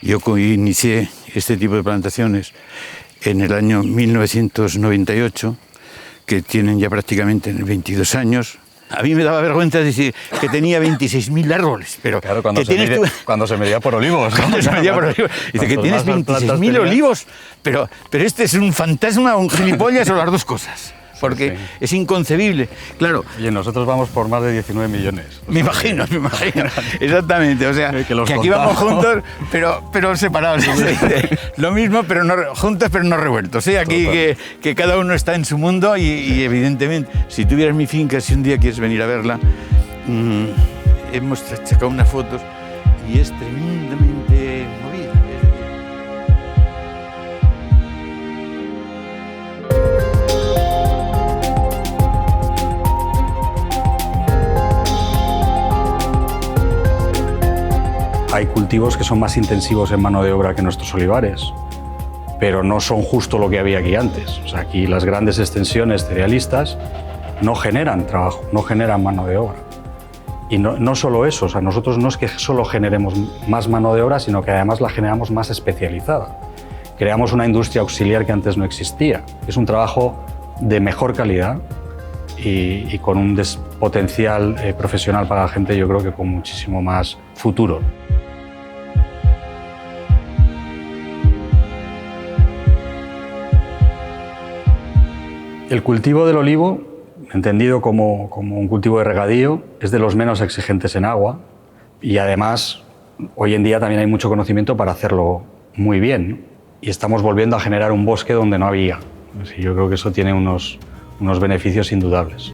Yo inicié este tipo de plantaciones en el año 1998, que tienen ya prácticamente 22 años. A mí me daba vergüenza decir que tenía 26.000 árboles, pero claro, cuando, que cuando se medía por olivos, ¿no? Cuando se medía por olivos. Dice que tienes 26.000 olivos, pero este es un fantasma, un gilipollas o las dos cosas. Porque sí. Es inconcebible, claro. Oye, nosotros vamos por más de 19 millones. Me imagino, exactamente. O sea, que aquí vamos juntos, pero separados. Lo mismo, pero no, juntos, pero no revueltos. ¿Sí? Aquí que cada uno está en su mundo y evidentemente, si tuvieras mi finca, si un día quieres venir a verla, hemos sacado unas fotos y es tremendamente movida. Hay cultivos que son más intensivos en mano de obra que nuestros olivares, pero no son justo lo que había aquí antes. O sea, aquí las grandes extensiones cerealistas no generan trabajo, no generan mano de obra. Y no solo eso, o sea, nosotros no es que solo generemos más mano de obra, sino que además la generamos más especializada. Creamos una industria auxiliar que antes no existía. Es un trabajo de mejor calidad y con un potencial profesional para la gente, yo creo que con muchísimo más futuro. El cultivo del olivo, entendido como un cultivo de regadío, es de los menos exigentes en agua y además hoy en día también hay mucho conocimiento para hacerlo muy bien y estamos volviendo a generar un bosque donde no había. Yo creo que eso tiene unos beneficios indudables.